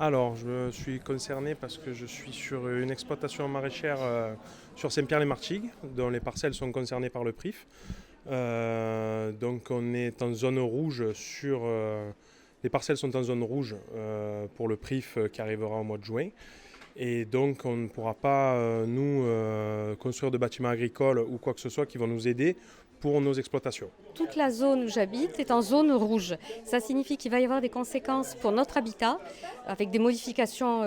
Alors, je suis concerné parce que je suis sur une exploitation maraîchère sur Saint-Pierre-les-Martigues, dont les parcelles sont concernées par le PRIF. Donc, on est en zone rouge sur. Les parcelles sont en zone rouge pour le PRIF qui arrivera au mois de juin. Et donc, on ne pourra pas, nous, construire de bâtiments agricoles ou quoi que ce soit qui vont nous aider pour nos exploitations. Toute la zone où j'habite est en zone rouge. Ça signifie qu'il va y avoir des conséquences pour notre habitat, avec des modifications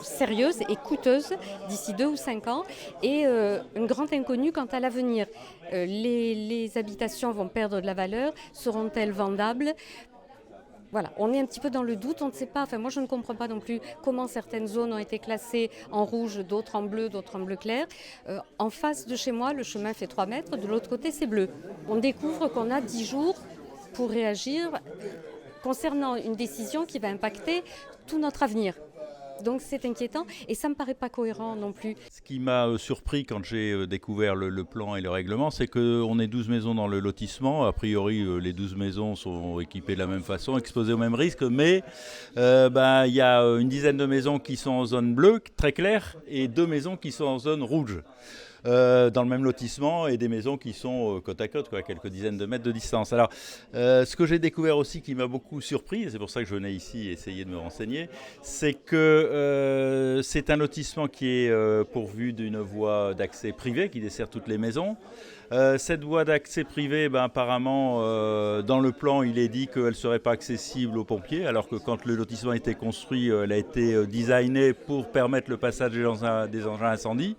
sérieuses et coûteuses d'ici 2 ou 5 ans, et une grande inconnue quant à l'avenir. Les habitations vont perdre de la valeur, seront-elles vendables? Voilà, on est un petit peu dans le doute, on ne sait pas, enfin moi je ne comprends pas non plus comment certaines zones ont été classées en rouge, d'autres en bleu clair. En face de chez moi, le chemin fait 3 mètres, de l'autre côté c'est bleu. On découvre qu'on a 10 jours pour réagir concernant une décision qui va impacter tout notre avenir. Donc c'est inquiétant et ça ne me paraît pas cohérent non plus. Ce qui m'a surpris quand j'ai découvert le plan et le règlement, c'est qu'on est 12 maisons dans le lotissement. A priori, les 12 maisons sont équipées de la même façon, exposées au même risque, mais il y a une dizaine de maisons qui sont en zone bleue, très claire, et 2 maisons qui sont en zone rouge. Dans le même lotissement et des maisons qui sont côte à côte, quoi, à quelques dizaines de mètres de distance. Alors, ce que j'ai découvert aussi qui m'a beaucoup surpris, et c'est pour ça que je venais ici essayer de me renseigner, c'est que c'est un lotissement qui est pourvu d'une voie d'accès privée qui dessert toutes les maisons. Cette voie d'accès privé, apparemment, dans le plan, il est dit qu'elle ne serait pas accessible aux pompiers, alors que quand le lotissement a été construit, elle a été designée pour permettre le passage des engins incendie.